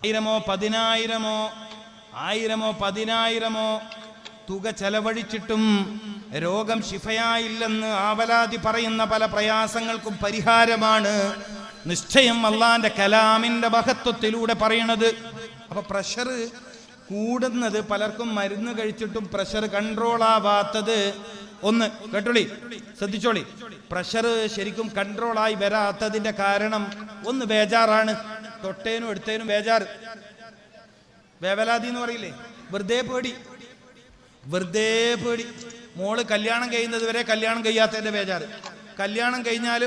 1000-ഓ 10000-ഓ 1000-ഓ 10000-ഓ തുക ചെലവഴിച്ചിട്ടും രോഗം ശിഫയായില്ലെന്ന് ആവലാതി പറയുന്ന പല പ്രയാസങ്ങൾക്കും പരിഹാരമാണ് നിശ്ചയം അള്ളാന്റെ കലാമിന്റെ മഹത്വത്തിലൂടെ പറയണത്. അപ്പൊ പ്രഷർ കൂടുന്നത്, പലർക്കും മരുന്ന് കഴിച്ചിട്ടും പ്രഷർ കൺട്രോൾ ആവാത്തത്, ഒന്ന് കേട്ടോളി, ശ്രദ്ധിച്ചോളി, പ്രഷർ ശരിക്കും കൺട്രോളായി വരാത്തതിന്റെ കാരണം ഒന്ന് ബേജാറാണ്. തൊട്ടേനും എടുത്തേനും ബേജാറ്, വേവലാതി എന്ന് പറയില്ലേ, വെറുതെ പേടി. മോള് കല്യാണം കഴിയുന്നത് വരെ കല്യാണം കഴിയാത്തതിന്റെ ബേജാറ്, കല്യാണം കഴിഞ്ഞാൽ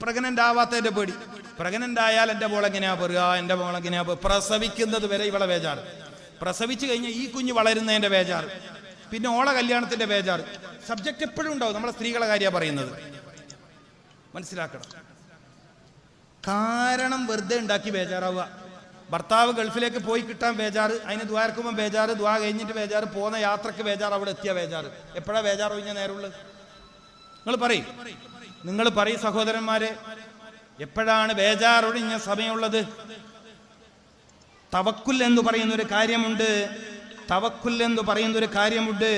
പ്രഗ്നന്റ് ആവാത്തതിന്റെ പേടി, പ്രഗ്നന്റ് ആയാൽ എൻ്റെ മോളെങ്ങനെയാ പറയുക, എൻ്റെ മോളെങ്ങനെയാ, പ്രസവിക്കുന്നത് വരെ ഇവളെ ബേജാറ്, പ്രസവിച്ചു കഴിഞ്ഞാൽ ഈ കുഞ്ഞ് വളരുന്നതിന്റെ ബേജാറ്, പിന്നെ ഓളെ കല്യാണത്തിന്റെ ബേജാറ്. സബ്ജക്റ്റ് എപ്പോഴും ഉണ്ടാവും. നമ്മളെ സ്ത്രീകളെ കാര്യമാണ് പറയുന്നത്, മനസ്സിലാക്കണം. കാരണം വെറുതെ ഉണ്ടാക്കി ബേജാറാവുക. ഭർത്താവ് ഗൾഫിലേക്ക് പോയി കിട്ടാൻ ബേജാറ്, അതിന് ദ്വാരക്കുമ്പോൾ ബേജാറ്, ദ്വാ കഴിഞ്ഞിട്ട് ബേജാറ്, പോകുന്ന യാത്രക്ക് ബേജാറ്, അവിടെ എത്തിയ ബേജാറ്. എപ്പോഴാണ് ബേജാറ് ഒഴിഞ്ഞ നേരമുള്ളത്? നിങ്ങൾ പറയും സഹോദരന്മാരെ, എപ്പോഴാണ് ബേജാറൊഴിഞ്ഞ സമയമുള്ളത്? തവക്കുൽ എന്ന് പറയുന്നൊരു കാര്യമുണ്ട്.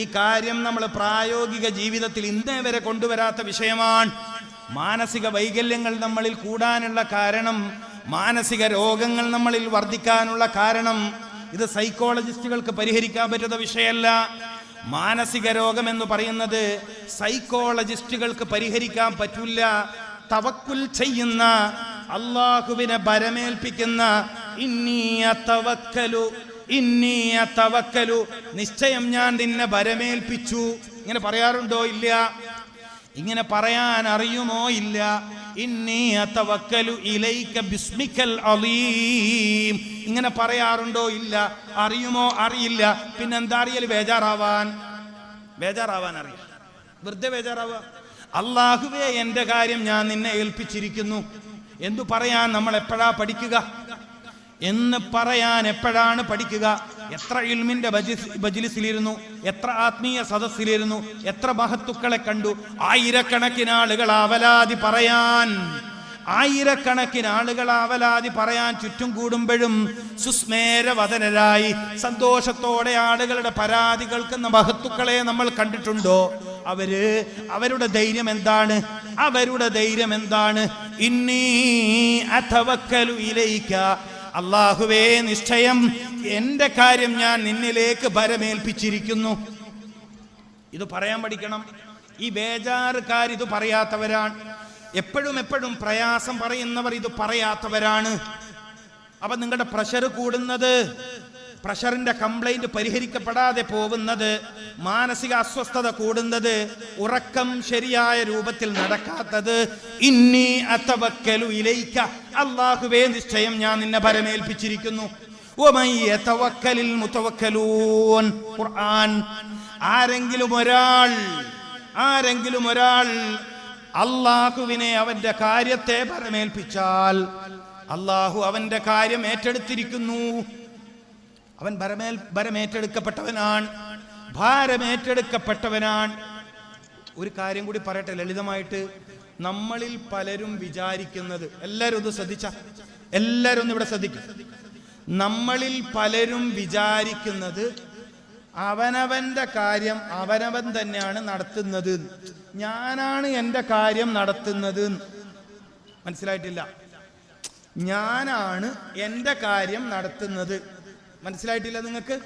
ഈ കാര്യം നമ്മൾ പ്രായോഗിക ജീവിതത്തിൽ ഇന്നേ വരെ കൊണ്ടുവരാത്ത വിഷയമാണ്. മാനസിക വൈകല്യങ്ങൾ നമ്മളിൽ കൂടാനുള്ള കാരണം, മാനസിക രോഗങ്ങൾ നമ്മളിൽ വർദ്ധിക്കാനുള്ള കാരണം, ഇത് സൈക്കോളജിസ്റ്റുകൾക്ക് പരിഹരിക്കാൻ പറ്റുന്ന വിഷയമല്ല. മാനസിക രോഗം എന്ന് പറയുന്നത് സൈക്കോളജിസ്റ്റുകൾക്ക് പരിഹരിക്കാൻ പറ്റില്ല. തവക്കുൽ ചെയ്യുന്ന, അല്ലാഹുവിനെ ഭരമേൽപ്പിക്കുന്ന, ഇന്നി അതവക്കലു, നിശ്ചയം ഞാൻ നിന്നെ ഭരമേൽപ്പിച്ചു, ഇങ്ങനെ പറയാറുണ്ടോ? ഇല്ല. ഇങ്ങനെ പറയാൻ അറിയുമോ? ഇല്ല. ഇന്നി അതവക്കലു ഇലൈക ബിസ്മിക്കൽ അലീം, ഇങ്ങനെ പറയാറുണ്ടോ? ഇല്ല. അറിയുമോ? അറിയില്ല. പിന്നെന്താ അറിയൽ? ബേജാറാവാൻ അറിയാം, വെറുതെ ബേജാറാവുക. അല്ലാഹുവേ, എൻ്റെ കാര്യം ഞാൻ നിന്നെ ഏൽപ്പിച്ചിരിക്കുന്നു എന്തു പറയാൻ നമ്മൾ എപ്പോഴാ പഠിക്കുക? എന്ന് പറയാൻ എപ്പോഴാണ് പഠിക്കുക? എത്ര ഇൽമിന്റെ മജ്‌ലിസിലിരുന്നു, എത്ര ആത്മീയ സദസ്സിലിരുന്നു, എത്ര മഹത്തുക്കളെ കണ്ടു. ആയിരക്കണക്കിന് ആളുകൾ ആവലാതി പറയാൻ ചുറ്റും കൂടുമ്പോഴും സുസ്മേരവദനരായി സന്തോഷത്തോടെ ആളുകളുടെ പരാതി കേൾക്കുന്ന മഹത്തുക്കളെ നമ്മൾ കണ്ടിട്ടുണ്ടോ? അവരുടെ ധൈര്യം എന്താണ്? ഇന്നി അതവക്കലു ഇലൈക, അല്ലാഹുവേ, നിശ്ചയം എൻ്റെ കാര്യം ഞാൻ നിന്നിലേക്ക് ഭരമേൽപ്പിച്ചിരിക്കുന്നു. ഇത് പറയാൻ പഠിക്കണം. ഈ ബേജാറുകാർ ഇത് പറയാത്തവരാണ്. എപ്പോഴും പ്രയാസം പറയുന്നവർ ഇത് പറയാത്തവരാണ്. അപ്പൊ നിങ്ങളുടെ പ്രഷർ കൂടുന്നത്, പ്രഷറിന്റെ കംപ്ലൈന്റ് പരിഹരിക്കപ്പെടാതെ പോകുന്നത്, മാനസിക അസ്വസ്ഥത കൂടുന്നത്, ഉറക്കം ശരിയായ രൂപത്തിൽ നടക്കാത്തത്, ഇന്നി അതവക്കലു ഇലൈക, അല്ലാഹുവേ, നിശ്ചയം ഞാൻ നിന്നെ ഭരമേൽപ്പിച്ചിരിക്കുന്നു. വമൻ യതവക്കലിൽ മുതവക്കലൂൻ, ഖുർആൻ. ആരെങ്കിലും ഒരാൾ അല്ലാഹുവിനെ, അവന്റെ കാര്യത്തെ ഭരമേൽപ്പിച്ചാൽ അല്ലാഹു അവന്റെ കാര്യം ഏറ്റെടുത്തിരിക്കുന്നു. അവൻ ഭാരമേറ്റെടുക്കപ്പെട്ടവനാണ്. ഒരു കാര്യം കൂടി പറയട്ടെ ലളിതമായിട്ട്. നമ്മളിൽ പലരും വിചാരിക്കുന്നത്, എല്ലാവരും ഒന്ന് ഇവിടെ ശ്രദ്ധിക്കും. നമ്മളിൽ പലരും വിചാരിക്കുന്നത് അവനവന്റെ കാര്യം അവനവൻ തന്നെയാണ് നടത്തുന്നത്, ഞാനാണ് എൻ്റെ കാര്യം നടത്തുന്നത്. മനസ്സിലായിട്ടില്ല? ഞാനാണ് എൻ്റെ കാര്യം നടത്തുന്നത്. മനസ്സിലായിട്ടില്ല നിങ്ങൾക്ക്?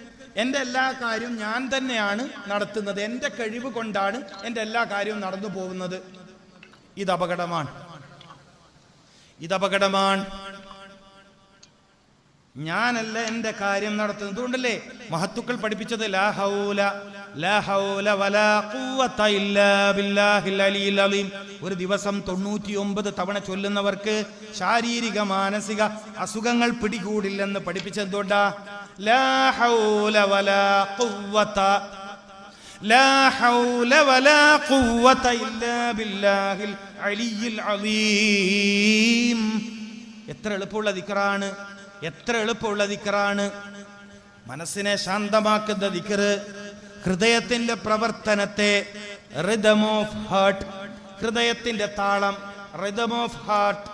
എൻ്റെ എല്ലാ കാര്യവും ഞാൻ തന്നെയാണ് നടത്തുന്നത്, എൻ്റെ കഴിവ് കൊണ്ടാണ് എൻ്റെ എല്ലാ കാര്യവും നടന്നു പോകുന്നത്. ഇത് അപകടമാണ്. ഞാനല്ല എൻ്റെ കാര്യം നടത്തുന്നത്. അതുകൊണ്ടല്ലേ മഹത്തുക്കൾ പഠിപ്പിച്ചത് ലാ ഹൗല വലാ ഖുവത ഇല്ലാ ബില്ലാഹിൽ അലിയിൽ അലീം. ഒരു ദിവസം 99 തവണ ചൊല്ലുന്നവർക്ക് ശാരീരിക മാനസിക അസുഖങ്ങൾ പിടികൂടില്ലെന്ന് പഠിപ്പിച്ചത് എന്തുകൊണ്ടാ? ലാ ഹൗല വലാ ഖുവത ഇല്ലാ ബില്ലാഹിൽ അലിയിൽ അലീം. എത്ര എളുപ്പമുള്ള ദിക്റാണ്. മനസ്സിനെ ശാന്തമാക്കുന്ന ദിക്റ്, ഹൃദയത്തിന്റെ പ്രവർത്തനത്തെ, റിതം ഓഫ് ഹാർട്ട്, ഹൃദയത്തിന്റെ താളം, റിതം ഓഫ് ഹാർട്ട്,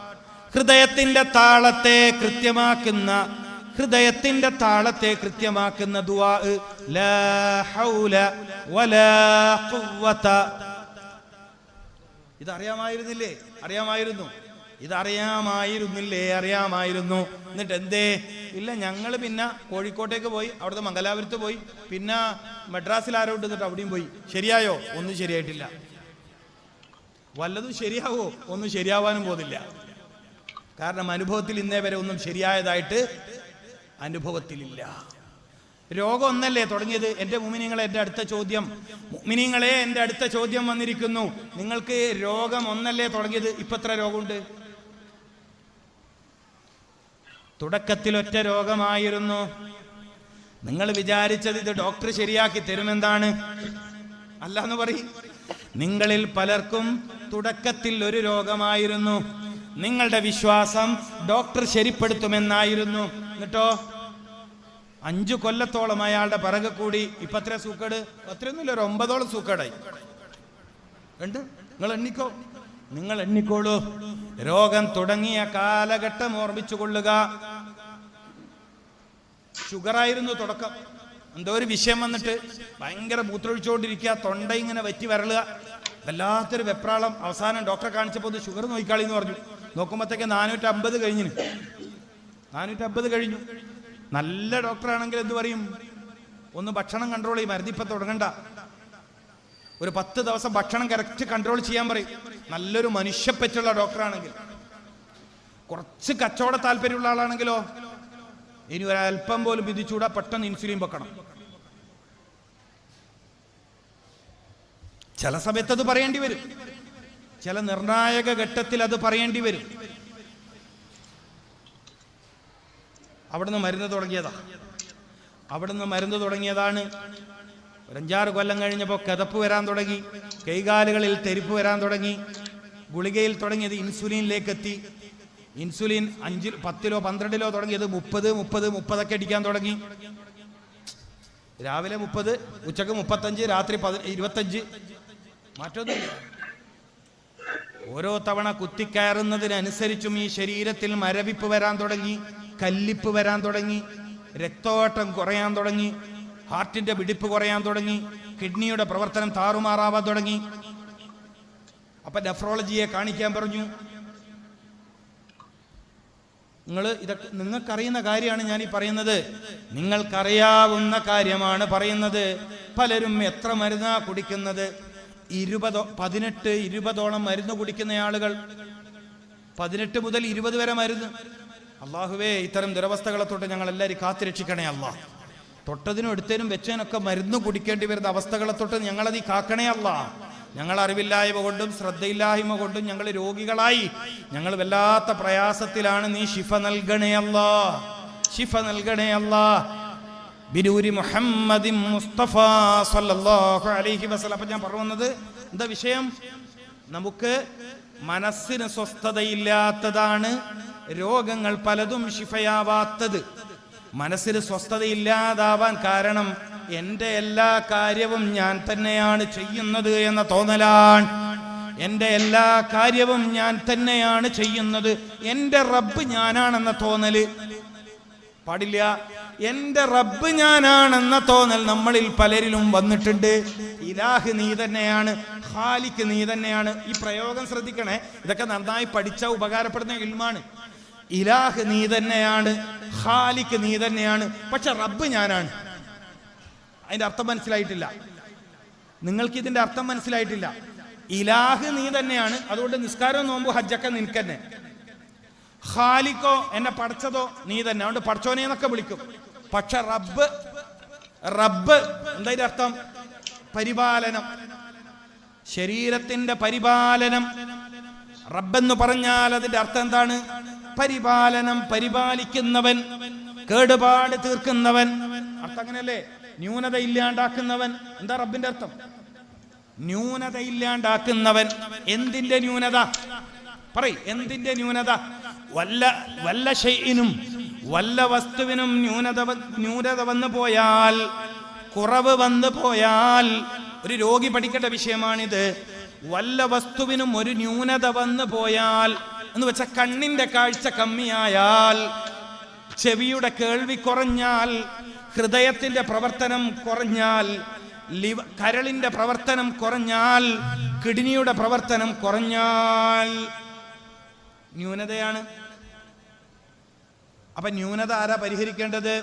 ഹൃദയത്തിന്റെ താളത്തെ കൃത്യമാക്കുന്ന ദുആ ലാ ഹൗല വലാ ഖുവത. ഇതറിയാമായിരുന്നില്ലേ? അറിയാമായിരുന്നു. എന്നിട്ട് എന്തേ? ഇല്ല, ഞങ്ങൾ പിന്നെ കോഴിക്കോട്ടേക്ക് പോയി, അവിടുത്തെ മംഗലാപുരത്ത് പോയി, പിന്നെ മദ്രാസിൽ ആരോട്ട് എന്നിട്ട് അവിടെയും പോയി. ശരിയായോ? ഒന്നും ശരിയായിട്ടില്ല. വല്ലതും ശരിയാവോ? ഒന്നും ശരിയാവാനും പോകുന്നില്ല. കാരണം അനുഭവത്തിൽ ഇന്നേ വരെ ഒന്നും ശരിയായതായിട്ട് അനുഭവത്തിലില്ല. രോഗം ഒന്നല്ലേ തുടങ്ങിയത്? എൻ്റെ മുഅ്മിനീങ്ങളെ, എൻ്റെ അടുത്ത ചോദ്യം വന്നിരിക്കുന്നു. നിങ്ങൾക്ക് രോഗം ഒന്നല്ലേ തുടങ്ങിയത്? ഇപ്പൊ എത്ര രോഗമുണ്ട്? തുടക്കത്തിൽ ഒറ്റ രോഗമായിരുന്നു. നിങ്ങൾ വിചാരിച്ചത് ഇത് ഡോക്ടർ ശരിയാക്കി തരുമെന്താണ്? അല്ലാന്ന് പറയും. നിങ്ങളിൽ പലർക്കും തുടക്കത്തിൽ ഒരു രോഗമായിരുന്നു. നിങ്ങളുടെ വിശ്വാസം ഡോക്ടർ ശരിപ്പെടുത്തുമെന്നായിരുന്നു. എന്നിട്ടോ 5 കൊല്ലത്തോളം അയാളുടെ പിറകെ കൂടി ഇപ്പൊ എത്ര സൂക്കേട്? അത്രയൊന്നുമില്ല, ഒരു 9ഓളം സൂക്കേടായി. ഉണ്ട്, നിങ്ങൾ എണ്ണിക്കോളൂ. രോഗം തുടങ്ങിയ കാലഘട്ടം ഓർമ്മിച്ചു കൊള്ളുക. ഷുഗറായിരുന്നു തുടക്കം. എന്തോ ഒരു വിഷയം വന്നിട്ട് ഭയങ്കര മൂത്രമൊഴിച്ചുകൊണ്ടിരിക്കുക, തൊണ്ട ഇങ്ങനെ വറ്റി വരളുക, വല്ലാത്തൊരു വെപ്രാളം. അവസാനം ഡോക്ടറെ കാണിച്ചപ്പോൾ ഒന്ന് ഷുഗർ നോക്കിക്കാളി എന്ന് പറഞ്ഞു. നോക്കുമ്പോഴത്തേക്ക് 450 കഴിഞ്ഞു. നല്ല ഡോക്ടറാണെങ്കിൽ എന്ത് പറയും? ഒന്ന് ഭക്ഷണം കൺട്രോൾ ചെയ്യും, മരുന്നിപ്പം തുടങ്ങണ്ട, ഒരു 10 ദിവസം ഭക്ഷണം കറക്റ്റ് കൺട്രോൾ ചെയ്യാൻ പറയും. നല്ലൊരു മനുഷ്യപ്പറ്റുള്ള ഡോക്ടറാണെങ്കിൽ. കുറച്ച് കച്ചവട താല്പര്യമുള്ള ആളാണെങ്കിലോ ഇനി ഒരല്പം പോലും വിധിച്ചൂടാ, പെട്ടെന്ന് ഇൻസുലിൻ വെക്കണം. ചില സമയത്ത് അത് പറയേണ്ടി വരും, ചില നിർണായക ഘട്ടത്തിൽ അത് പറയേണ്ടി വരും. അവിടുന്ന് മരുന്ന് തുടങ്ങിയതാണ്. ഒരു 5-6 കൊല്ലം കഴിഞ്ഞപ്പോൾ കിതപ്പ് വരാൻ തുടങ്ങി, കൈകാലുകളിൽ തെരിപ്പ് വരാൻ തുടങ്ങി. ഗുളികയിൽ തുടങ്ങിയത് ഇൻസുലിനിലേക്ക് എത്തി. ഇൻസുലിൻ 5, 10 12 തുടങ്ങിയത് 30 ഒക്കെ അടിക്കാൻ തുടങ്ങി. രാവിലെ 30, ഉച്ചക്ക് 35, രാത്രി 25. മാറ്റൊന്നുമില്ല. ഓരോ തവണ കുത്തിക്കയറുന്നതിനനുസരിച്ചും ഈ ശരീരത്തിൽ മരവിപ്പ് വരാൻ തുടങ്ങി, കല്ലിപ്പ് വരാൻ തുടങ്ങി, രക്തോട്ടം കുറയാൻ തുടങ്ങി, ഹാർട്ടിന്റെ പിടിപ്പ് കുറയാൻ തുടങ്ങി, കിഡ്നിയുടെ പ്രവർത്തനം താറുമാറാവാൻ തുടങ്ങി. അപ്പൊ നെഫ്രോളജിയെ കാണിക്കാൻ പറഞ്ഞു. ഇതൊക്കെ നിങ്ങൾക്കറിയുന്ന കാര്യമാണ് ഞാൻ ഈ പറയുന്നത്, നിങ്ങൾക്കറിയാവുന്ന കാര്യമാണ് പറയുന്നത്. പലരും എത്ര മരുന്നാ കുടിക്കുന്നത്? 18-20ഓളം മരുന്ന് കുടിക്കുന്ന ആളുകൾ, 18 മുതൽ 20 വരെ മരുന്ന്. അള്ളാഹുവേ, ഇത്തരം ദുരവസ്ഥകളെ തൊട്ട് ഞങ്ങൾ എല്ലാവരും കാത്തുരക്ഷിക്കണേ അല്ലാ. തൊട്ടതിനും എടുത്തതിനും വെച്ചതിനൊക്കെ മരുന്ന് കുടിക്കേണ്ടി വരുന്ന അവസ്ഥകളെ തൊട്ട് ഞങ്ങളത് കാക്കണേ അല്ലാ. ഞങ്ങൾ അറിവില്ലായ്മ കൊണ്ടും ശ്രദ്ധയില്ലായ്മ കൊണ്ടും ഞങ്ങൾ രോഗികളായി, ഞങ്ങൾ വല്ലാത്ത പ്രയാസത്തിലാണ്. നീ ശിഫ നൽകണേ അല്ലാ, ശിഫ നൽകണേ അല്ലാ. ബിനൂരി മുഹമ്മദിൻ മുസ്തഫ സല്ലല്ലാഹു അലൈഹി വസല്ലം. അപ്പം ഞാൻ പറയുന്നത് എന്താ വിഷയം? നമുക്ക് മനസ്സിന് സ്വസ്ഥതയില്ലാത്തതാണ് രോഗങ്ങൾ പലതും ശിഫയാവാത്തത്. മനസ്സിന് സ്വസ്ഥതയില്ലാതാവാൻ കാരണം എൻ്റെ എല്ലാ കാര്യവും ഞാൻ തന്നെയാണ് ചെയ്യുന്നത് എന്ന തോന്നലാണ്. എൻ്റെ എല്ലാ കാര്യവും ഞാൻ തന്നെയാണ് ചെയ്യുന്നത്, എൻ്റെ റബ്ബ് ഞാനാണെന്ന തോന്നല് പാടില്ല. എൻ്റെ റബ്ബ് ഞാനാണെന്ന തോന്നൽ നമ്മളിൽ പലരിലും വന്നിട്ടുണ്ട്. ഇലാഹ് നീ തന്നെയാണ്, ഖാലിഖ് നീ തന്നെയാണ്. ഈ പ്രയോഗം ശ്രദ്ധിക്കണേ, ഇതൊക്കെ നന്നായി പഠിച്ച ഉപകാരപ്പെടുന്ന ഇൽമാണ്. ഇലാഹ് നീ തന്നെയാണ്, ഖാലിഖ് നീ തന്നെയാണ്, പക്ഷെ റബ്ബ് ഞാനാണ്. അതിന്റെ അർത്ഥം മനസ്സിലായിട്ടില്ല. നിങ്ങൾക്ക് ഇതിന്റെ അർത്ഥം മനസ്സിലായിട്ടില്ല. ഇലാഹ് നീ തന്നെയാണ്, അതുകൊണ്ട് നിസ്കാരവും നോമ്പും ഹജ്ജൊക്കെ നിനക്ക് തന്നെ. ഖാലിഖോ, എന്നെ പഠിച്ചതോ നീ തന്നെ, അതുകൊണ്ട് പഠിച്ചോനെ എന്നൊക്കെ വിളിക്കും. പക്ഷെ റബ്ബ് എന്താ ഇതിന്റെ അർത്ഥം? പരിപാലനം, ശരീരത്തിന്റെ പരിപാലനം. റബ്ബെന്ന് പറഞ്ഞാൽ അതിന്റെ അർത്ഥം എന്താണ്? പരിപാലനം, പരിപാലിക്കുന്നവൻ, കേടുപാട് തീർക്കുന്നവൻ. അർത്ഥം അങ്ങനെയല്ലേ? ന്യൂനത ഇല്ലാണ്ടാക്കുന്നവൻ. എന്താ റബ്ബിന്റെ അർത്ഥം? ന്യൂനത ഇല്ലാണ്ടാക്കുന്നവൻ. എന്തിന്റെ ന്യൂനത? പറയ്, എന്തിന്റെ ന്യൂനത? വല്ല ഷൈഇനും, വല്ല വസ്തുവിനും ന്യൂനത വന്നു പോയാൽ, കുറവ് വന്നു പോയാൽ, ഒരു രോഗി പഠിക്കേണ്ട വിഷയമാണിത്. വല്ല വസ്തുവിനും ഒരു ന്യൂനത വന്നു പോയാൽ എന്ന് വെച്ചാൽ കണ്ണിന്റെ കാഴ്ച കമ്മിയായാൽ, ചെവിയുടെ കേൾവി കുറഞ്ഞാൽ, ഹൃദയത്തിന്റെ പ്രവർത്തനം കുറഞ്ഞാൽ, കരളിന്റെ പ്രവർത്തനം കുറഞ്ഞാൽ, കിഡ്നിയുടെ പ്രവർത്തനം കുറഞ്ഞാൽ ന്യൂനതയാണ്. അപ്പൊ ന്യൂനത ആരാ പരിഹരിക്കേണ്ടത്?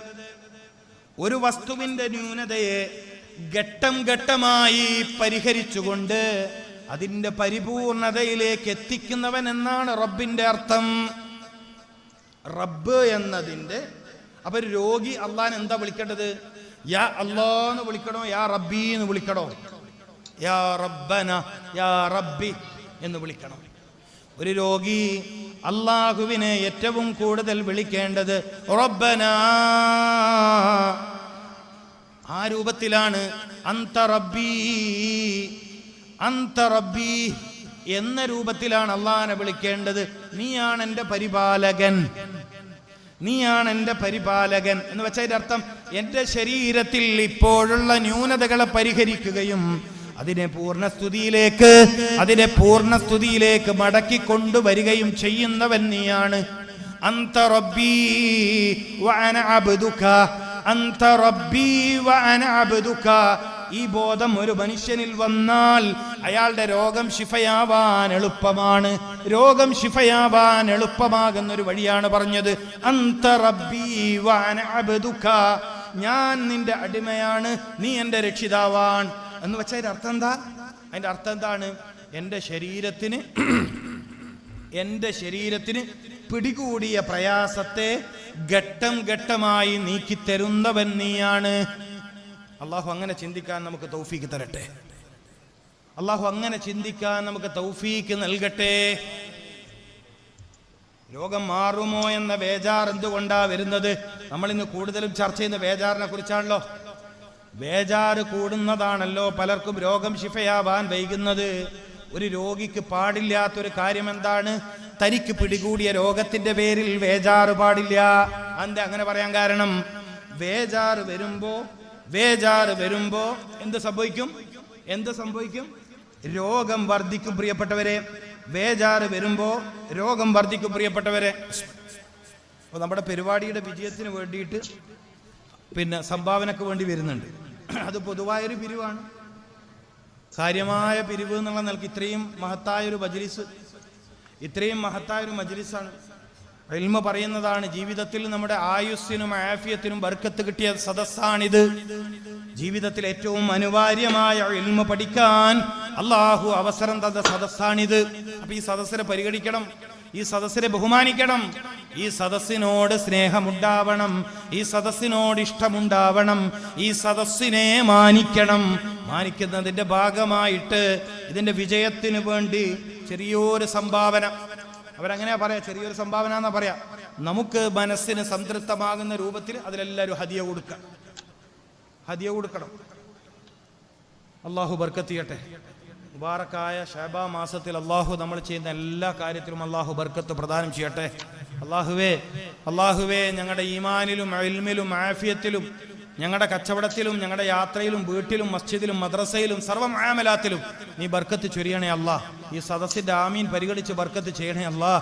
ഒരു വസ്തുവിന്റെ ന്യൂനതയെ ഘട്ടം ഘട്ടമായി പരിഹരിച്ചുകൊണ്ട് അതിന്റെ പരിപൂർണതയിലേക്ക് എത്തിക്കുന്നവൻ എന്നാണ് റബ്ബിന്റെ അർത്ഥം. റബ്ബ് എന്നതിന്റെ അപ്പൊ രോഗി അള്ളാൻ എന്താ വിളിക്കേണ്ടത്? യാ അല്ലാന്ന് വിളിക്കണോ, യാ റബ്ബി എന്ന് വിളിക്കണോ? യാ റബ്ബന, യാ റബ്ബി എന്ന് വിളിക്കണം. ഒരു രോഗി അള്ളാഹുവിനെ ഏറ്റവും കൂടുതൽ വിളിക്കേണ്ടത് റബ്ബന. ആ രൂപത്തിലാണ് അന്ത റബ്ബി, അന്ത റബ്ബി എന്ന രൂപത്തിലാണ് അള്ളാഹനെ വിളിക്കേണ്ടത്. നീയാണ് എൻ്റെ പരിപാലകൻ, നീയാണ് എൻ്റെ പരിപാലകൻ എന്ന് വെച്ചതിന്റെ അർത്ഥം എൻ്റെ ശരീരത്തിൽ ഇപ്പോഴുള്ള ന്യൂനതകളെ പരിഹരിക്കുകയും അതിനെ പൂർണ്ണസ്തുതിയിലേക്ക് മടക്കി കൊണ്ടുവരികയും ചെയ്യുന്നവൻ നീയാണ്. അന്ത റബ്ബി വഅന അബ്ദുക, അന്ത റബ്ബി വഅന അബ്ദുക. ഈ ബോധം ഒരു മനുഷ്യനിൽ വന്നാൽ അയാളുടെ രോഗം ശിഫയാവാൻ എളുപ്പമാണ്. രോഗം ശിഫയാവാൻ എളുപ്പമാകുന്ന ഒരു വഴിയാണ് പറഞ്ഞത്. അന്ത റബ്ബി വഅന അബ്ദുക, ഞാൻ നിന്റെ അടിമയാണ്, നീ എൻ്റെ രക്ഷിതാവാൻ എന്ന് വെച്ചാൽ അതിന്റെ അർത്ഥം എന്താ? അതിന്റെ അർത്ഥം എന്താണ്? എൻ്റെ ശരീരത്തിന് പിടികൂടിയ പ്രയാസത്തെ ഘട്ടം ഘട്ടമായി നീക്കിത്തരുന്നവൻ നീയാണ്. അള്ളാഹു അങ്ങനെ ചിന്തിക്കാൻ നമുക്ക് തൗഫീക്ക് തരട്ടെ. അള്ളാഹു അങ്ങനെ ചിന്തിക്കാൻ നമുക്ക് തൗഫീക്ക് നൽകട്ടെ. രോഗം മാറുമോ എന്ന ബേജാർ എന്തുകൊണ്ടാ വരുന്നത്? നമ്മൾ ഇന്ന് കൂടുതലും ചർച്ച ചെയ്യുന്ന ബേജാറിനെ കുറിച്ചാണല്ലോ. ബേജാറ് കൂടുന്നതാണല്ലോ പലർക്കും രോഗം ശിഫയാവാൻ വൈകുന്നത്. ഒരു രോഗിക്ക് പാടില്ലാത്തൊരു കാര്യം എന്താണ്? തനിക്ക് പിടികൂടിയ രോഗത്തിന്റെ പേരിൽ ബേജാറ് പാടില്ല. എന്താ അങ്ങനെ പറയാൻ കാരണം? ബേജാറ് വരുമ്പോ എന്ത് സംഭവിക്കും? രോഗം വർദ്ധിക്കും പ്രിയപ്പെട്ടവരെ. ബേജാറ് വരുമ്പോ രോഗം വർദ്ധിക്കും പ്രിയപ്പെട്ടവരെ. അപ്പൊ നമ്മുടെ പരിപാടിയുടെ വിജയത്തിന് വേണ്ടിയിട്ട് സംഭാവനക്ക് വേണ്ടി വരുന്നുണ്ട്. അത് പൊതുവായൊരു പിരിവാണ്, കാര്യമായ പിരിവ് എന്നുള്ള നിലക്ക് ഇത്രയും മഹത്തായൊരു മജ്ലിസാണ്. ഇൽമ പറയുന്നതാണ്, ജീവിതത്തിൽ നമ്മുടെ ആയുസ്സിനും ആഫിയത്തിനും ബർക്കത്ത് കിട്ടിയ സദസ്സാണിത്. ജീവിതത്തിൽ ഏറ്റവും അനിവാര്യമായ ഇൽമ പഠിക്കാൻ അള്ളാഹു അവസരം തന്ന സദസ്സാണിത്. അപ്പൊ ഈ സദസ്സിനെ പരിഗണിക്കണം, ഈ സദസ്സിനെ ബഹുമാനിക്കണം, ഈ സദസ്സിനോട് സ്നേഹമുണ്ടാവണം, ഈ സദസ്സിനോട് ഇഷ്ടമുണ്ടാവണം, ഈ സദസ്സിനെ മാനിക്കണം. മാനിക്കുന്നതിന്റെ ഭാഗമായിട്ട് ഇതിന്റെ വിജയത്തിന് വേണ്ടി ചെറിയൊരു സംഭാവന, അവരങ്ങനെയാ പറയാ, ചെറിയൊരു സംഭാവന എന്നാ പറയാ. നമുക്ക് മനസ്സിന് സംതൃപ്തമാകുന്ന രൂപത്തിൽ അതിലെല്ലാവരും ഹദിയ കൊടുക്കണം. അള്ളാഹു ബർക്കത്ത് ചെയ്യട്ടെ. മുബാറക്കായ ഷഅബാ മാസത്തിൽ അള്ളാഹു നമ്മൾ ചെയ്യുന്ന എല്ലാ കാര്യത്തിലും അള്ളാഹു ബർക്കത്ത് പ്രദാനം ചെയ്യട്ടെ. അള്ളാഹുവേ ഞങ്ങളുടെ ഈമാനിലും ഇൽമിലും ആഫിയത്തിലും ഞങ്ങളുടെ കച്ചവടത്തിലും ഞങ്ങളുടെ യാത്രയിലും വീട്ടിലും മസ്ജിദിലും മദ്രസയിലും സർവ്വ മുആമലാത്തിലും നീ ബർക്കത്ത് ചൊരിയണേ അല്ലാ. ഈ സദസ്സിന്റെ ആമീൻ പരിഗണിച്ച് ബർക്കത്ത് ചെയ്യണേ അല്ലാ.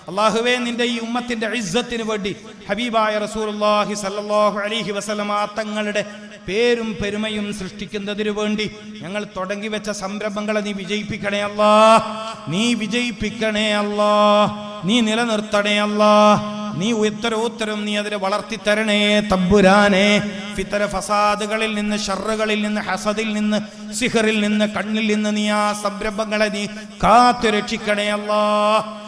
അള്ളാഹുവേ നിന്റെ ഈ ഉമ്മത്തിന്റെ ഇസ്സത്തിന് വേണ്ടി ഹബീബായ റസൂലുള്ളാഹി സ്വല്ലല്ലാഹു അലൈഹി വസല്ലമ തങ്ങളുടെ പേരും പെരുമയും സൃഷ്ടിക്കുന്നതിനു വേണ്ടി ഞങ്ങൾ തുടങ്ങി വെച്ച സംരംഭങ്ങളെ നീ വിജയിപ്പിക്കണേ അല്ലാ. നീ വിജയിപ്പിക്കണേ അല്ലാ. നീ നിലനിർത്തണേ അല്ലാ. നീ ഉത്തരോത്തരം നീ അതിനെ വളർത്തിത്തരണേ തമ്പുരാനെ. ഫിത്തര ഫസാദുകളിൽ നിന്ന്, ഷർറുകളിൽ നിന്ന്, ഹസദിൽ നിന്ന്, സിഹറിൽ നിന്ന്, കണ്ണിൽ നിന്ന് നീ ആ സംരംഭങ്ങളെ നീ കാത്തു രക്ഷിക്കണേ അല്ലാ.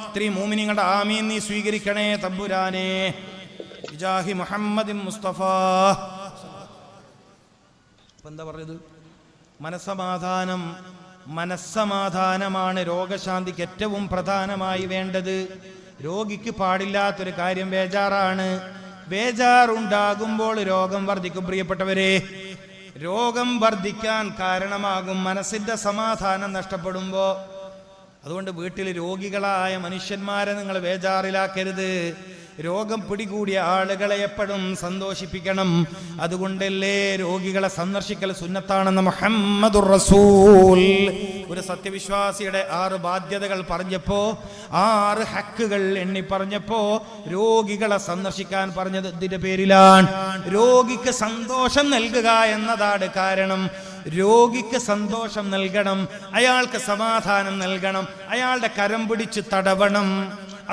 ഇത്രയും മോമിനിങ്ങളുടെ ആമീൻ നീ സ്വീകരിക്കണേ തമ്പുരാനെ. ബിജാഹി മുഹമ്മദിൻ മുസ്തഫ. എന്താ പറഞ്ഞത്? മനസ്സമാധാനമാണ് രോഗശാന്തിക്ക് ഏറ്റവും പ്രധാനമായി വേണ്ടത്. രോഗിക്ക് പാടില്ലാത്തൊരു കാര്യം ബേജാറാണ്. ബേജാറുണ്ടാകുമ്പോൾ രോഗം വർദ്ധിക്കും പ്രിയപ്പെട്ടവരെ. രോഗം വർദ്ധിക്കാൻ കാരണമാകും മനസ്സിന്റെ സമാധാനം നഷ്ടപ്പെടുമ്പോ. അതുകൊണ്ട് വീട്ടിൽ രോഗികളായ മനുഷ്യന്മാരെ നിങ്ങൾ ബേജാറിലാക്കരുത്. രോഗം പിടികൂടിയ ആളുകളെ എപ്പോഴും സന്തോഷിപ്പിക്കണം. അതുകൊണ്ടല്ലേ രോഗികളെ സന്ദർശിക്കൽ സുന്നത്താണെന്ന് മുഹമ്മദുർ റസൂൽ. ഒരു സത്യവിശ്വാസിയുടെ 6 ബാധ്യതകൾ പറഞ്ഞപ്പോ, 6 ഹക്കുകൾ എണ്ണി പറഞ്ഞപ്പോ രോഗികളെ സന്ദർശിക്കാൻ പറഞ്ഞത് ഇതിന്റെ പേരിലാണ്. രോഗിക്ക് സന്തോഷം നൽകുക എന്നതാണ് കാരണം. രോഗിക്ക് സന്തോഷം നൽകണം, അയാൾക്ക് സമാധാനം നൽകണം, അയാളുടെ കരം പിടിച്ച് തടവണം.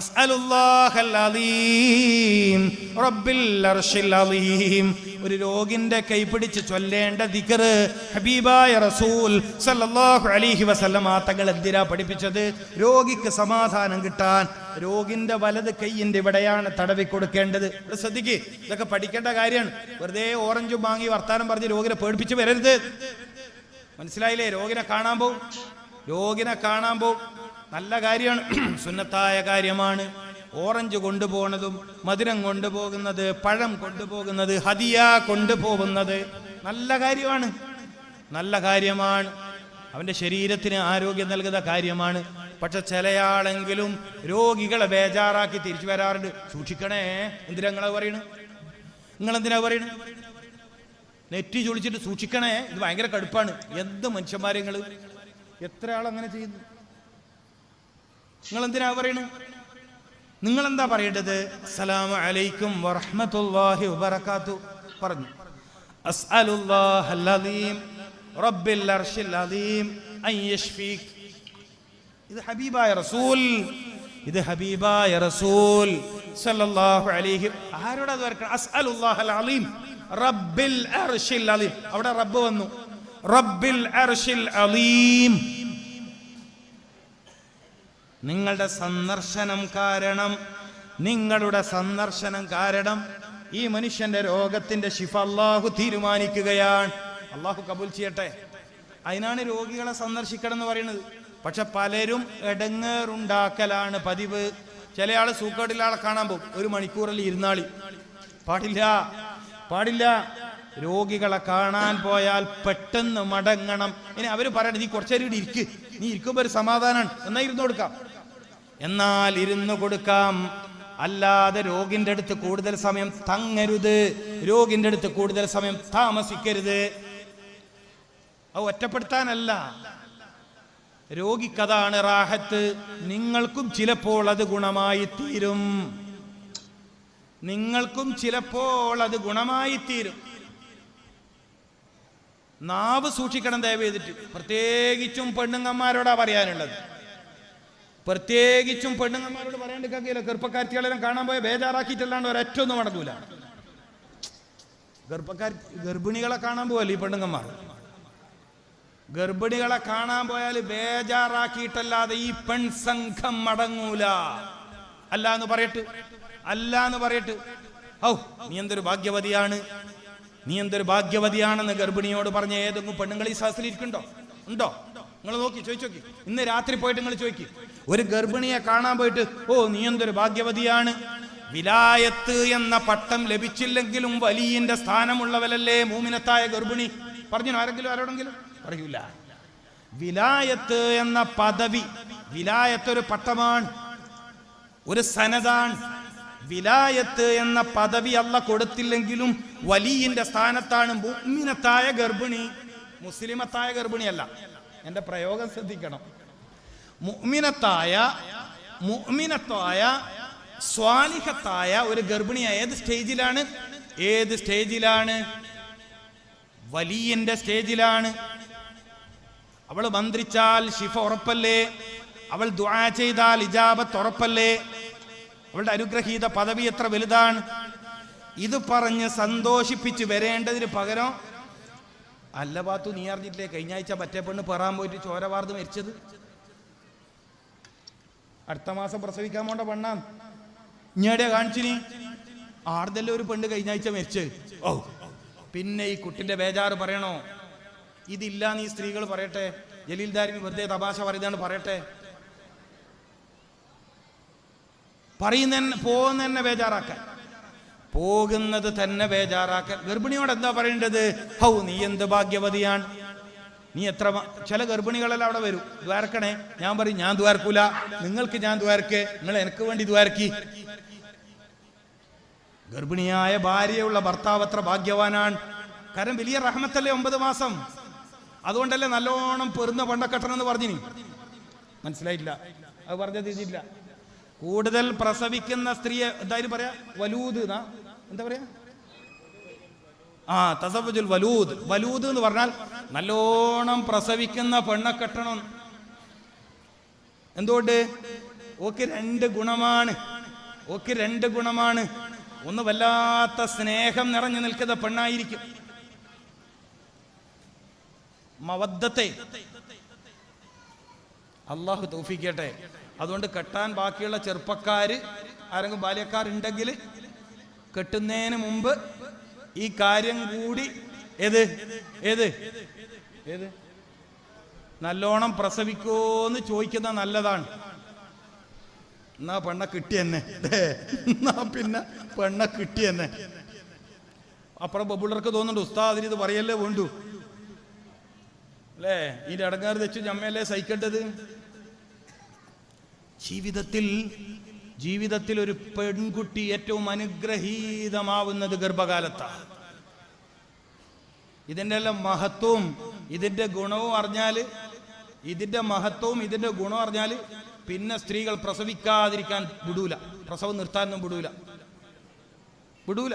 അസ്അലുല്ലാഹൽ അലീം റബ്ബിൽ അർശിൽ അലീം. ഒരു രോഗിന്റെ കൈപിടിച്ച് ചൊല്ലേണ്ട ദിക്ർ ഹബീബായ റസൂൽ സല്ലല്ലാഹു അലൈഹി വസല്ലം തങ്ങൾ എന്തിനാ പഠിപ്പിച്ചത്? രോഗിക്ക് സമാധാനം കിട്ടാൻ. രോഗിന്റെ വലത് കൈയിന്റെ ഇവിടെയാണ് തടവി കൊടുക്കേണ്ടത്. ശ്രദ്ധിക്ക്, ഇതൊക്കെ പഠിക്കേണ്ട കാര്യമാണ്. വെറുതെ ഓറഞ്ചും വാങ്ങി വർത്താനം പറഞ്ഞ് രോഗിനെ പേടിപ്പിച്ച് വരരുത്. മനസ്സിലായില്ലേ? രോഗിനെ കാണാൻ പോവും, നല്ല കാര്യമാണ്, സുന്നത്തായ കാര്യമാണ്. ഓറഞ്ച് കൊണ്ടുപോകുന്നതും മധുരം കൊണ്ടുപോകുന്നത്, പഴം കൊണ്ടുപോകുന്നത്, ഹദിയ കൊണ്ടുപോകുന്നത് നല്ല കാര്യമാണ്. അവന്റെ ശരീരത്തിന് ആരോഗ്യം നൽകുന്ന കാര്യമാണ്. പക്ഷെ ചിലയാളെങ്കിലും രോഗികളെ ബേജാറാക്കി തിരിച്ചു വരാറുണ്ട്. സൂക്ഷിക്കണേ. നിങ്ങളെന്തിനാ പറയണേ? നെറ്റി ചൊളിച്ചിട്ട് സൂക്ഷിക്കണേ, ഇത് ഭയങ്കര കടുപ്പാണ്. എന്ത് മനുഷ്യന്മാരെ നിങ്ങൾ, എത്ര ആളങ്ങനെ ചെയ്യുന്നു? നിങ്ങളെന്തിനാ പറയണേ? നിങ്ങളെന്താ പറയേണ്ടത്? അസ്സലാമു അലൈക്കും വറഹ്മത്തുള്ളാഹി വബറകാതുഹു പറഞ്ഞു. അസ്അലുല്ലാഹൽ അലീം റബ്ബിൽ അർശിൽ അലീം അൻ യശ്ഫീക്. ഇത് ഹബീബായ റസൂൽ സല്ലല്ലാഹു അലൈഹി. ആരോടാ അത് വരക്കണം? അസ്അലുല്ലാഹൽ അലീം റബ്ബിൽ അർശിൽ അലീം. അവിടെ റബ്ബ് വന്നു. റബ്ബിൽ അർശിൽ അലീം. നിങ്ങളുടെ സന്ദർശനം കാരണം ഈ മനുഷ്യന്റെ രോഗത്തിന്റെ ശിഫ അല്ലാഹു തീരുമാനിക്കുകയാണ്. അല്ലാഹു കബൂൽ ചെയ്യട്ടെ. അതിനാണ് രോഗികളെ സന്ദർശിക്കണം എന്ന് പറയുന്നത്. പക്ഷെ പലരും എടങ്ങേറുണ്ടാക്കലാണ് പതിവ്. ചില ആള് സൂക്കേടുള്ള ആളെ കാണാൻ പോകും, 1 മണിക്കൂറിൽ ഇരുന്നാളി. പാടില്ല. രോഗികളെ കാണാൻ പോയാൽ പെട്ടെന്ന് മടങ്ങണം. ഇനി അവര് പറയണത് നീ കുറച്ചേരം ഇവിടെ ഇരിക്ക്, നീ ഇരിക്കുമ്പോ ഒരു സമാധാനമാണ്, എന്നാൽ ഇരുന്നു കൊടുക്കാം. അല്ലാതെ രോഗിന്റെ അടുത്ത് കൂടുതൽ സമയം തങ്ങരുത്, രോഗിന്റെ അടുത്ത് കൂടുതൽ സമയം താമസിക്കരുത്. അത് ഒറ്റപ്പെടുത്താനല്ല, രോഗിക്കതാണ് റാഹത്ത്. നിങ്ങൾക്കും ചിലപ്പോൾ അത് ഗുണമായി തീരും. നാവ് സൂക്ഷിക്കണം ദയവ് ചെയ്തിട്ട്. പ്രത്യേകിച്ചും പെണ്ണുങ്ങന്മാരോടാ പറയാനുള്ളത്. പെണ്ണുങ്ങന്മാരോട് പറയാണ്ടിരിക്കില്ല. ചെറുപ്പക്കാരികളെല്ലാം കാണാൻ പോയ ബേജാറാക്കിയിട്ടല്ലാണ്ട് ഒരൊറ്റൊന്നും നടക്കൂല. ഗർഭിണികളെ കാണാൻ പോവല്ലേ ഈ പെണ്ണുങ്ങന്മാർ. ഗർഭിണികളെ കാണാൻ പോയാൽ ബേജാറാക്കിയിട്ടല്ലാതെ ഈ പെൺസംഘം മടങ്ങൂല. അല്ലാന്ന് പറയട്ട് ഔ നീ എന്തൊരു ഭാഗ്യവതിയാണെന്ന് ഗർഭിണിയോട് പറഞ്ഞ ഏതെങ്കിലും പെണ്ണുങ്ങൾ ഈ സദസ്സിലിരിക്കുന്നുണ്ടോ? ഉണ്ടോ? നിങ്ങൾ നോക്കി ചോദിച്ചോക്കി. ഇന്ന് രാത്രി പോയിട്ട് നിങ്ങൾ ചോദിക്കി, ഒരു ഗർഭിണിയെ കാണാൻ പോയിട്ട് ഓ നീ എന്തൊരു ഭാഗ്യവതിയാണ്. വിലായത്ത് എന്ന പട്ടം ലഭിച്ചില്ലെങ്കിലും വലിയന്റെ സ്ഥാനമുള്ളവരല്ലേ മൂമിനത്തായ ഗർഭിണി. പറഞ്ഞു ആരോടെങ്കിലും? പറയൂല. വിലായത്ത് എന്ന പദവി, വിലായത്ത് ഒരു പട്ടമാണ്, ഒരു സനതാണ്. വിലായത്ത് എന്ന പദവി അല്ല കൊടുത്തില്ലെങ്കിലും വലിയന്റെ സ്ഥാനത്താണ് മുഅ്മിനത്തായ ഗർഭിണി. മുസ്ലിമത്തായ ഗർഭിണിയല്ല. എന്റെ പ്രയോഗം ശ്രദ്ധിക്കണം. മുഅ്മിനത്തായ സ്വാലിഹത്തായ ഒരു ഗർഭിണിയ ഏത് സ്റ്റേജിലാണ്? വലിയന്റെ സ്റ്റേജിലാണ്. അവൾ മന്ത്രിച്ചാൽ ശിഫ ഉറപ്പല്ലേ? അവൾ ദുആ ചെയ്താൽ ഇജാബത്ത് ഉറപ്പല്ലേ? അവളുടെ അനുഗ്രഹീത പദവി എത്ര വലുതാണ്. ഇത് പറഞ്ഞ് സന്തോഷിപ്പിച്ച് വരേണ്ടതിന് പകരം അല്ല പാത്തു നീ അറിഞ്ഞിട്ടില്ലേ കഴിഞ്ഞ ആഴ്ച മറ്റേ പെണ്ണ് പെറാൻ പോയിട്ട് ചോര വാർന്ന് മരിച്ചത്, അടുത്ത മാസം പ്രസവിക്കാൻ പോണ്ട പെണ്ണാൻ ഇഞ്ഞേടെയാ കാണിച്ചിനി. ആർദല്ലേ ഒരു പെണ്ണ് കഴിഞ്ഞ ആഴ്ച മരിച്ചത്. ഓ പിന്നെ ഈ കുട്ടിന്റെ ബേജാറ് പറയണോ? ഇതില്ല നീ സ്ത്രീകൾ പറയട്ടെ. ജലീൽദാരിന് വെറുതെ തമാശ പറയുന്നതാണ് പറയട്ടെ. പോകുന്നത് തന്നെ ബേജാറാക്കാൻ. ഗർഭിണിയോട് എന്താ പറയേണ്ടത്? ഹൗ നീ എന്ത് ഭാഗ്യവതിയാണ്. നീ ചില ഗർഭിണികളെല്ലാം അവിടെ വരും, ദ്വാരക്കണേ. ഞാൻ പറയും ഞാൻ ദ്വാരക്കൂല, നിങ്ങൾക്ക് ഞാൻ ദ്വാരക്കേ, നിങ്ങൾ എനിക്ക് വേണ്ടി ദ്വാരക്കി. ഗർഭിണിയായ ഭാര്യയുള്ള ഭർത്താവ് അത്ര ഭാഗ്യവാനാണ്. കാരണം വലിയ റഹ്മത്തല്ലേ 9 മാസം. അതുകൊണ്ടല്ലേ നല്ലോണം പെറുന്ന പണ്ടക്കെട്ടണം എന്ന് പറഞ്ഞിനി. മനസ്സിലായില്ല? അത് പറഞ്ഞത് ഇതില്ല. കൂടുതൽ പ്രസവിക്കുന്ന സ്ത്രീയെ എന്തായാലും പറയാ വലൂദ്, എന്താ പറയാ, തസവ്വുജുൽ വലൂദ്. വലൂദ് എന്ന് പറഞ്ഞാൽ നല്ലോണം പ്രസവിക്കുന്ന പെണ്ണെ കെട്ടണം. എന്തുകൊണ്ട്? ഓക്ക് 2 ഗുണമാണ്. ഓക്ക് 2 ഗുണമാണ്. ഒന്ന്, വല്ലാത്ത സ്നേഹം നിറഞ്ഞു നിൽക്കുന്ന പെണ്ണായിരിക്കും. മവദ്ദത്തെ അള്ളാഹു തൗഫീഖ്. അതുകൊണ്ട് കെട്ടാൻ ബാക്കിയുള്ള ചെറുപ്പക്കാര് ആരെങ്കിലും ബാല്യക്കാരുണ്ടെങ്കിൽ കെട്ടുന്നതിന് മുമ്പ് ഈ കാര്യം കൂടി നല്ലോണം പ്രസവിക്കോന്ന് ചോദിക്കുന്ന നല്ലതാണ്. എന്നാ പെണ്ണ കിട്ടിയെന്നെ, എന്നാ പിന്നെ പെണ്ണ കിട്ടിയെന്നെ. അപ്പുറം ബബുള്ളർക്ക് തോന്നുന്നുണ്ട് ഉസ്താദിന് ഇത് പറയല്ലേ വേണ്ടു അല്ലേ, ഇതിന്റെ അടങ്ങാറ് തെച്ചു ഞമ്മയല്ലേ സഹിക്കേണ്ടത്. ജീവിതത്തിൽ ഒരു പെൺകുട്ടി ഏറ്റവും അനുഗ്രഹീതമാവുന്നത് ഗർഭകാലത്താണ്. ഇതിൻ്റെ എല്ലാം മഹത്വവും ഇതിന്റെ ഗുണവും അറിഞ്ഞാല്, ഇതിന്റെ മഹത്വവും ഇതിന്റെ ഗുണവും അറിഞ്ഞാല് പിന്നെ സ്ത്രീകൾ പ്രസവിക്കാതിരിക്കാൻ വിടൂല, പ്രസവം നിർത്താനൊന്നും വിടൂല.